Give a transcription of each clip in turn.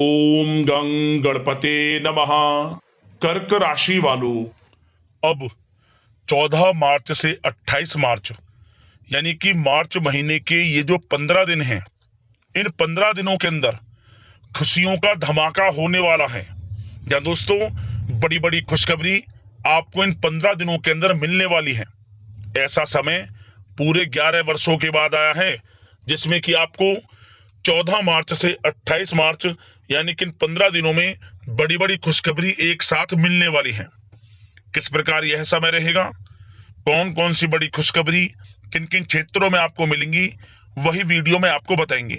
ओम गंग गणपते नमः। कर्क राशि वालों, अब 14 मार्च से 28 मार्च यानी कि मार्च महीने के ये जो 15 दिन हैं, इन 15 दिनों के अंदर खुशियों का धमाका होने वाला है। या दोस्तों, बड़ी बड़ी खुशखबरी आपको इन 15 दिनों के अंदर मिलने वाली है। ऐसा समय पूरे 11 वर्षों के बाद आया है जिसमें कि आपको 14 मार्च से 28 मार्च यानी कि इन 15 दिनों में बड़ी बड़ी खुशखबरी एक साथ मिलने वाली है। किस प्रकार यह समय रहेगा, कौन कौन सी बड़ी खुशखबरी किन किन क्षेत्रों में आपको मिलेंगी, वही वीडियो में आपको बताएंगे।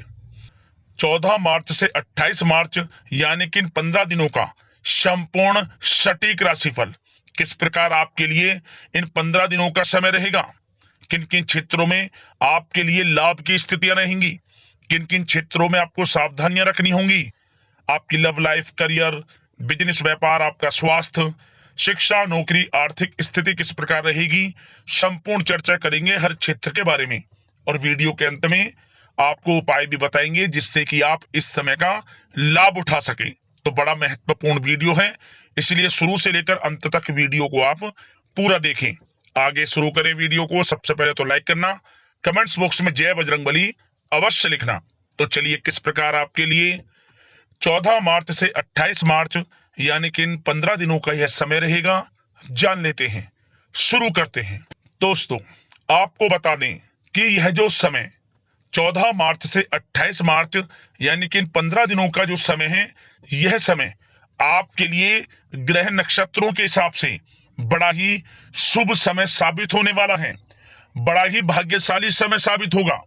14 मार्च से 28 मार्च यानी कि इन 15 दिनों का संपूर्ण सटीक राशिफल किस प्रकार आपके लिए इन 15 दिनों का समय रहेगा, किन किन क्षेत्रों में आपके लिए लाभ की स्थितियां रहेंगी, किन किन क्षेत्रों में आपको सावधानियां रखनी होंगी, आपकी लव लाइफ, करियर, बिजनेस, व्यापार, आपका स्वास्थ्य, शिक्षा, नौकरी, आर्थिक स्थिति किस प्रकार रहेगी, संपूर्ण चर्चा करेंगे हर क्षेत्र के बारे में। और वीडियो के अंत में आपको उपाय भी बताएंगे जिससे कि आप इस समय का लाभ उठा सकें। तो बड़ा महत्वपूर्ण वीडियो है, इसलिए शुरू से लेकर अंत तक वीडियो को आप पूरा देखें। आगे शुरू करें वीडियो को। सबसे पहले तो लाइक करना, कमेंट्स बॉक्स में जय बजरंगबली अवश्य लिखना। तो चलिए, किस प्रकार आपके लिए 14 मार्च से 28 मार्च यानी कि इन 15 दिनों का यह समय रहेगा, जान लेते हैं। शुरू करते हैं। दोस्तों, आपको बता दें कि यह जो समय 14 मार्च से 28 मार्च यानी कि इन 15 दिनों का जो समय है, यह समय आपके लिए ग्रह नक्षत्रों के हिसाब से बड़ा ही शुभ समय साबित होने वाला है। बड़ा ही भाग्यशाली समय साबित होगा,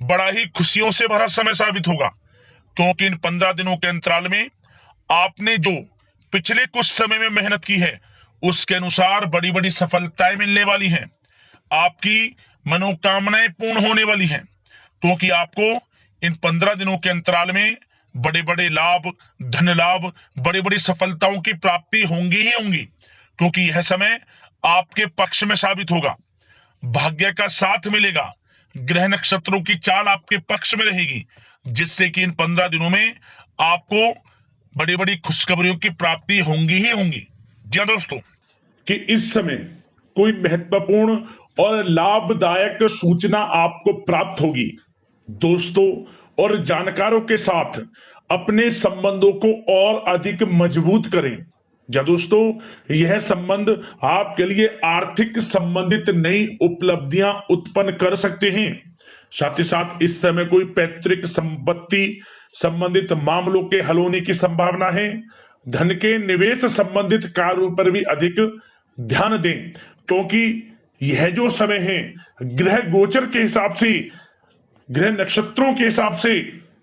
बड़ा ही खुशियों से भरा समय साबित होगा, क्योंकि इन 15 दिनों के अंतराल में आपने जो पिछले कुछ समय में मेहनत की है उसके अनुसार बड़ी बड़ी सफलताएं मिलने वाली हैं। आपकी मनोकामनाएं पूर्ण होने वाली हैं, क्योंकि आपको इन 15 दिनों के अंतराल में बड़े बड़े लाभ, धन लाभ, बड़ी बड़ी सफलताओं की प्राप्ति होंगी ही होंगी, क्योंकि यह समय आपके पक्ष में साबित होगा। भाग्य का साथ मिलेगा, ग्रह नक्षत्रों की चाल आपके पक्ष में रहेगी, जिससे कि इन 15 दिनों में आपको बड़ी बड़ी खुशखबरियों की प्राप्ति होंगी ही होंगी। जी हाँ दोस्तों, कि इस समय कोई महत्वपूर्ण और लाभदायक सूचना आपको प्राप्त होगी। दोस्तों और जानकारों के साथ अपने संबंधों को और अधिक मजबूत करें। या दोस्तों, यह संबंध आपके लिए आर्थिक संबंधित नई उपलब्धियां उत्पन्न कर सकते हैं। साथ ही साथ इस समय कोई पैतृक संपत्ति संबंधित मामलों के हल होने की संभावना है। धन के निवेश संबंधित कार्यों पर भी अधिक ध्यान दें, क्योंकि यह जो समय है ग्रह गोचर के हिसाब से, ग्रह नक्षत्रों के हिसाब से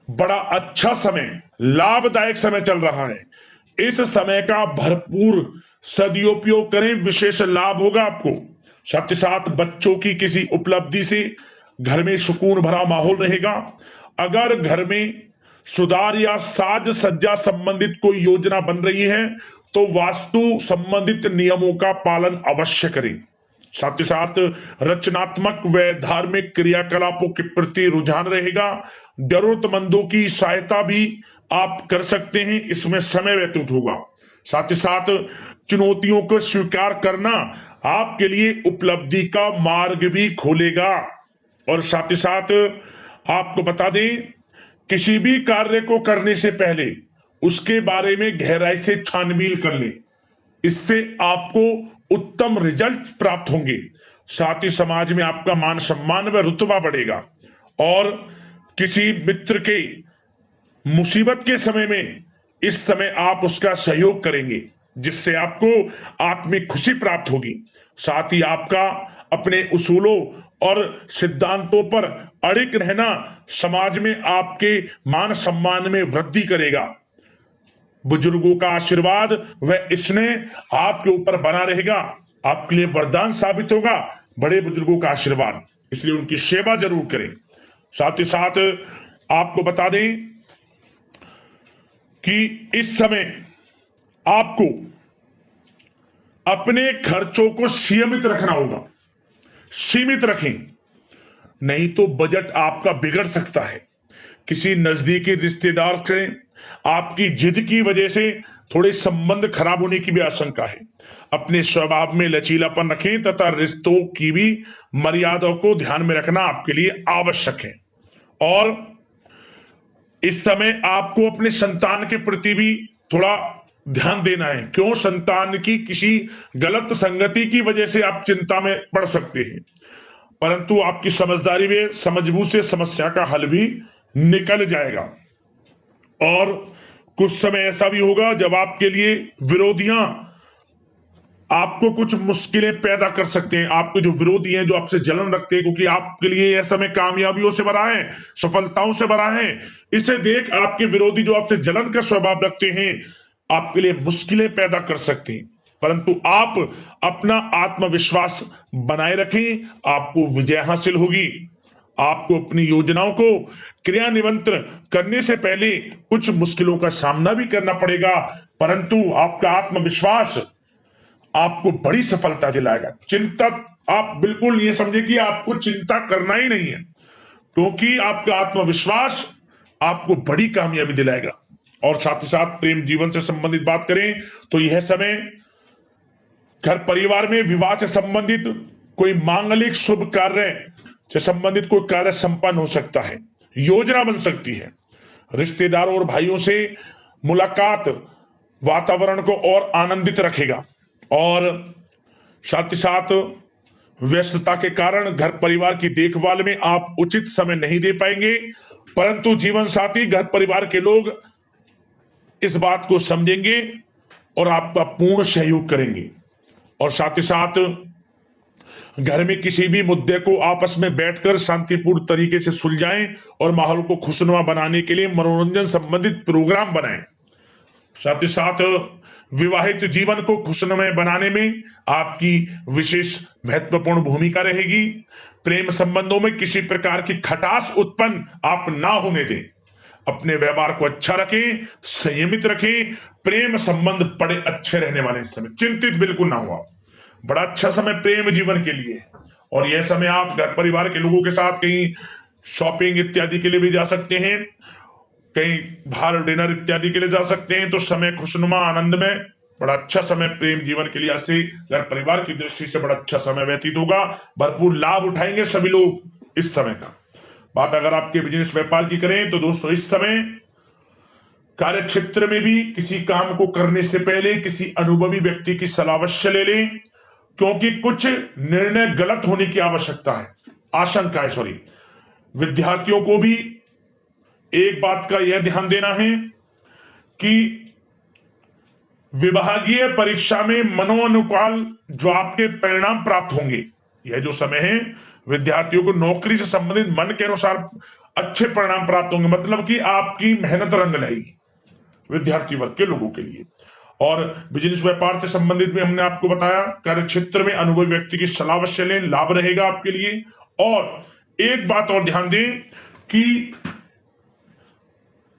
बड़ा अच्छा समय, लाभदायक समय चल रहा है। इस समय का भरपूर सदुपयोग करें, विशेष लाभ होगा आपको। साथ ही साथ बच्चों की किसी उपलब्धि से घर में सुकून भरा माहौल रहेगा। अगर घर में सुधार या साज सज्जा संबंधित कोई योजना बन रही है तो वास्तु संबंधित नियमों का पालन अवश्य करें। साथ ही साथ रचनात्मक व धार्मिक क्रियाकलापों के प्रति रुझान रहेगा। जरूरतमंदों की सहायता भी आप कर सकते हैं, इसमें समय व्यतीत होगा। साथ ही साथ चुनौतियों को स्वीकार करना आपके लिए उपलब्धि का मार्ग भी खोलेगा। और साथ ही साथ आपको बता दें, किसी भी कार्य को करने से पहले उसके बारे में गहराई से छानबीन कर ले, इससे आपको उत्तम रिजल्ट प्राप्त होंगे। साथ ही समाज में आपका मान सम्मान व रुतबा बढ़ेगा। और किसी मित्र के मुसीबत के समय में इस समय आप उसका सहयोग करेंगे, जिससे आपको आत्मिक खुशी प्राप्त होगी। साथ ही आपका अपने उसूलों और सिद्धांतों पर अड़िग रहना समाज में आपके मान सम्मान में वृद्धि करेगा। बुजुर्गों का आशीर्वाद व स्नेह आपके ऊपर बना रहेगा, आपके लिए वरदान साबित होगा बड़े बुजुर्गों का आशीर्वाद, इसलिए उनकी सेवा जरूर करें। साथ ही साथ आपको बता दें कि इस समय आपको अपने खर्चों को सीमित रखना होगा। सीमित रखें, नहीं तो बजट आपका बिगड़ सकता है। किसी नजदीकी रिश्तेदार से आपकी जिद की वजह से थोड़े संबंध खराब होने की भी आशंका है। अपने स्वभाव में लचीलापन रखें तथा रिश्तों की भी मर्यादाओं को ध्यान में रखना आपके लिए आवश्यक है। और इस समय आपको अपने संतान के प्रति भी थोड़ा ध्यान देना है। क्यों? संतान की किसी गलत संगति की वजह से आप चिंता में पड़ सकते हैं, परंतु आपकी समझदारी में समझबूझ से समस्या का हल भी निकल जाएगा। और कुछ समय ऐसा भी होगा जब आपके लिए विरोधियां आपको कुछ मुश्किलें पैदा कर सकते हैं। आपके जो विरोधी हैं, जो आपसे जलन रखते हैं, क्योंकि आपके लिए यह समय कामयाबियों से भरा है, सफलताओं से भरा है, इसे देख आपके विरोधी जो आपसे जलन का स्वभाव रखते हैं आपके लिए मुश्किलें पैदा कर सकते हैं। परंतु आप अपना आत्मविश्वास बनाए रखें, आपको विजय हासिल होगी। आपको अपनी योजनाओं को क्रियान्वित करने से पहले कुछ मुश्किलों का सामना भी करना पड़ेगा, परंतु आपका आत्मविश्वास आपको बड़ी सफलता दिलाएगा। चिंता आप बिल्कुल ये समझे कि आपको चिंता करना ही नहीं है, क्योंकि आपका आत्मविश्वास आपको बड़ी कामयाबी दिलाएगा। और साथ ही साथ प्रेम जीवन से संबंधित बात करें तो यह समय घर परिवार में विवाह से संबंधित कोई मांगलिक शुभ कार्य से संबंधित कोई कार्य संपन्न हो सकता है, योजना बन सकती है। रिश्तेदारों और भाइयों से मुलाकात वातावरण को और आनंदित रखेगा। और साथ ही साथ व्यस्तता के कारण घर परिवार की देखभाल में आप उचित समय नहीं दे पाएंगे, परंतु जीवन साथी, घर परिवार के लोग इस बात को समझेंगे और आपका पूर्ण सहयोग करेंगे। और साथ ही साथ घर में किसी भी मुद्दे को आपस में बैठकर शांतिपूर्ण तरीके से सुलझाएं और माहौल को खुशनुमा बनाने के लिए मनोरंजन संबंधित प्रोग्राम बनाएं। साथ ही साथ विवाहित जीवन को खुशनुमा बनाने में आपकी विशेष महत्वपूर्ण भूमिका रहेगी। प्रेम संबंधों में किसी प्रकार की खटास उत्पन्न आप ना होने दें। अपने व्यवहार को अच्छा रखें, संयमित रखें। प्रेम संबंध बड़े अच्छे रहने वाले इस समय, चिंतित बिल्कुल ना हुआ। बड़ा अच्छा समय प्रेम जीवन के लिए है। और यह समय आप घर परिवार के लोगों के साथ कहीं शॉपिंग इत्यादि के लिए भी जा सकते हैं, कहीं बाहर डिनर इत्यादि के लिए जा सकते हैं। तो समय खुशनुमा, आनंद में बड़ा अच्छा समय प्रेम जीवन के लिए, ऐसे घर परिवार की दृष्टि से बड़ा अच्छा समय व्यतीत होगा। भरपूर लाभ उठाएंगे सभी लोग इस समय का। बात अगर आपके बिजनेस व्यापार की करें तो दोस्तों, इस समय कार्य क्षेत्र में भी किसी काम को करने से पहले किसी अनुभवी व्यक्ति की सलाह अवश्य ले लें, क्योंकि कुछ निर्णय गलत होने की आवश्यकता है, आशंका है, सॉरी। विद्यार्थियों को भी एक बात का यह ध्यान देना है कि विभागीय परीक्षा में मनोनुकाल जो आपके परिणाम प्राप्त होंगे, यह जो समय है विद्यार्थियों को नौकरी से संबंधित मन के अनुसार अच्छे परिणाम प्राप्त होंगे, मतलब कि आपकी मेहनत रंग लाएगी विद्यार्थी वर्ग के लोगों के लिए। और बिजनेस व्यापार से संबंधित भी हमने आपको बताया, कार्य क्षेत्र में अनुभवी व्यक्ति की सलाह अवश्य लें, लाभ रहेगा आपके लिए। और एक बात और ध्यान दें कि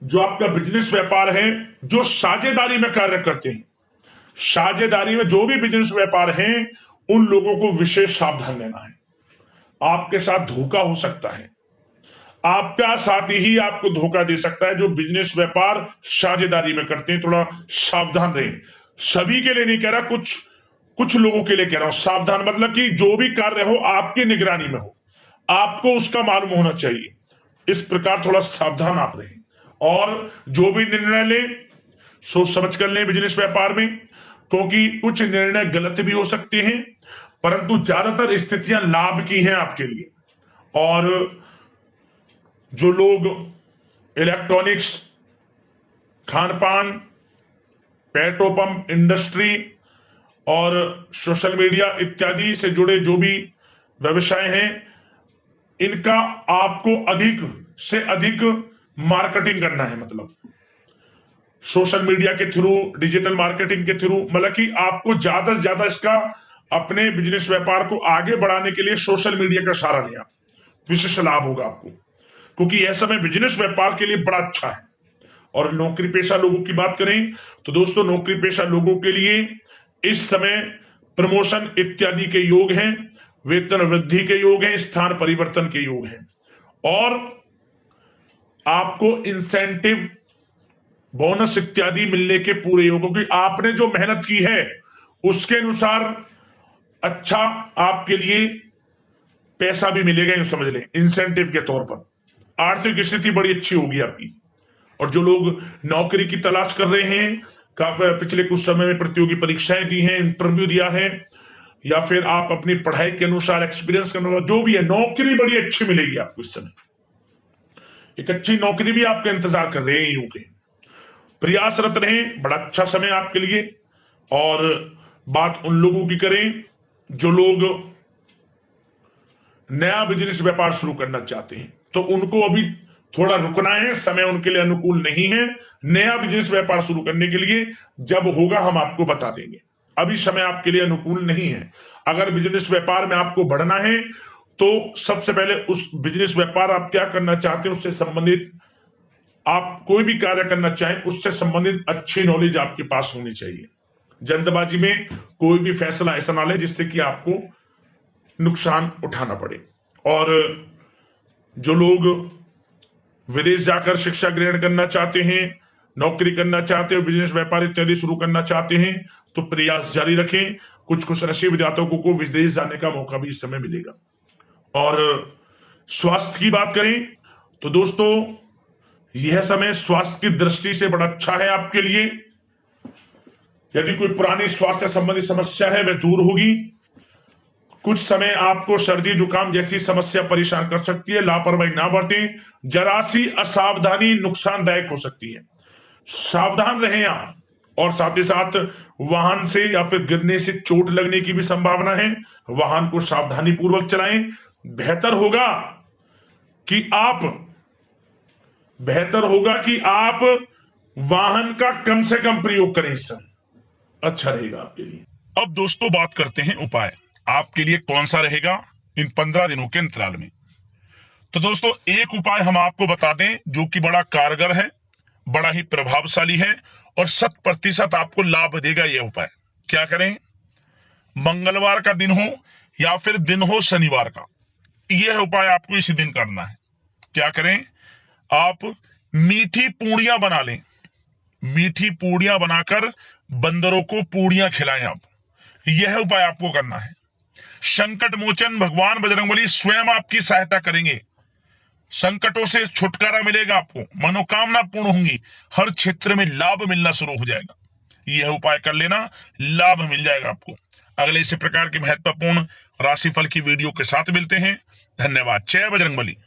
जो आपका बिजनेस व्यापार है, जो साझेदारी में कार्य करते हैं, साझेदारी में जो भी बिजनेस व्यापार है, उन लोगों को विशेष सावधान लेना है। आपके साथ धोखा हो सकता है, आपका साथी ही आपको धोखा दे सकता है। जो बिजनेस व्यापार साझेदारी में करते हैं, थोड़ा सावधान रहें। सभी के लिए नहीं कह रहा, कुछ लोगों के लिए कह रहा हूं। सावधान मतलब कि जो भी कार्य हो आपकी निगरानी में हो, आपको उसका मालूम होना चाहिए। इस प्रकार थोड़ा सावधान आप रहें। और जो भी निर्णय ले सोच समझ कर लें बिजनेस व्यापार में, क्योंकि कुछ निर्णय गलत भी हो सकते हैं, परंतु ज्यादातर स्थितियां लाभ की हैं आपके लिए। और जो लोग इलेक्ट्रॉनिक्स, खान पान, पेट्रोल पंप इंडस्ट्री और सोशल मीडिया इत्यादि से जुड़े जो भी व्यवसाय हैं, इनका आपको अधिक से अधिक मार्केटिंग करना है। मतलब सोशल मीडिया के थ्रू, डिजिटल मार्केटिंग के थ्रू, मतलब कि आपको ज्यादा से ज्यादा इसका अपने बिजनेस व्यापार को आगे बढ़ाने के लिए सोशल मीडिया का सहारा लिया, विशेष लाभ होगा आपको, क्योंकि यह समय बिजनेस व्यापार के लिए बड़ा अच्छा है। और नौकरी पेशा लोगों की बात करें तो दोस्तों, नौकरी पेशा लोगों के लिए इस समय प्रमोशन इत्यादि के योग हैं, वेतन वृद्धि के योग हैं, स्थान परिवर्तन के योग हैं। और आपको इंसेंटिव बोनस इत्यादि मिलने के पूरे योग, क्योंकि आपने जो मेहनत की है उसके अनुसार अच्छा आपके लिए पैसा भी मिलेगा, यूं समझ लें, इंसेंटिव के तौर पर। आर्थिक स्थिति बड़ी अच्छी होगी आपकी। और जो लोग नौकरी की तलाश कर रहे हैं, पिछले कुछ समय में प्रतियोगी परीक्षाएं दी हैं, इंटरव्यू दिया है, या फिर आप अपनी पढ़ाई के अनुसार, एक्सपीरियंस के अनुसार, जो भी है, नौकरी बड़ी अच्छी मिलेगी आपको इस समय। एक अच्छी नौकरी भी आपका इंतजार कर रहे हैं, यूं के प्रयासरत रहें, बड़ा अच्छा समय आपके लिए। और बात उन लोगों की करें जो लोग नया बिजनेस व्यापार शुरू करना चाहते हैं, तो उनको अभी थोड़ा रुकना है, समय उनके लिए अनुकूल नहीं है नया बिजनेस व्यापार शुरू करने के लिए। जब होगा हम आपको बता देंगे, अभी समय आपके लिए अनुकूल नहीं है। अगर बिजनेस व्यापार में आपको बढ़ना है तो सबसे पहले उस बिजनेस व्यापार आप क्या करना चाहते हैं उससे संबंधित, आप कोई भी कार्य करना चाहें उससे संबंधित अच्छी नॉलेज आपके पास होनी चाहिए। जल्दबाजी में कोई भी फैसला ऐसा ना ले जिससे कि आपको नुकसान उठाना पड़े। और जो लोग विदेश जाकर शिक्षा ग्रहण करना चाहते हैं, नौकरी करना चाहते हैं, बिजनेस व्यापार इत्यादि शुरू करना चाहते हैं, तो प्रयास जारी रखें। कुछ खुश नसीब जातकों को विदेश जाने का मौका भी इस समय मिलेगा। और स्वास्थ्य की बात करें तो दोस्तों, यह समय स्वास्थ्य की दृष्टि से बड़ा अच्छा है आपके लिए। यदि कोई पुरानी स्वास्थ्य संबंधी समस्या है वह दूर होगी। कुछ समय आपको सर्दी जुकाम जैसी समस्या परेशान कर सकती है, लापरवाही ना बरतें, जरा सी असावधानी नुकसानदायक हो सकती है, सावधान रहें आप। और साथ ही साथ वाहन से या फिर गिरने से चोट लगने की भी संभावना है, वाहन को सावधानी पूर्वक चलाएं। बेहतर होगा कि आप वाहन का कम से कम प्रयोग करें, इस समय अच्छा रहेगा आपके लिए। अब दोस्तों बात करते हैं उपाय आपके लिए कौन सा रहेगा इन 15 दिनों के अंतराल में। तो दोस्तों एक उपाय हम आपको बता दें जो कि बड़ा कारगर है, बड़ा ही प्रभावशाली है और 100% आपको लाभ देगा। यह उपाय क्या करें, मंगलवार का दिन हो या फिर दिन हो शनिवार का, यह उपाय आपको इसी दिन करना है। क्या करें, आप मीठी पूड़ियां बना लें, मीठी पूड़ियां बनाकर बंदरों को पूड़ियां खिलाएं आप, यह उपाय आपको करना है। संकट मोचन भगवान बजरंगबली स्वयं आपकी सहायता करेंगे, संकटों से छुटकारा मिलेगा आपको, मनोकामना पूर्ण होंगी, हर क्षेत्र में लाभ मिलना शुरू हो जाएगा। यह उपाय कर लेना, लाभ मिल जाएगा आपको। अगले इसी प्रकार के महत्वपूर्ण राशिफल की वीडियो के साथ मिलते हैं। धन्यवाद। जय बजरंगबली।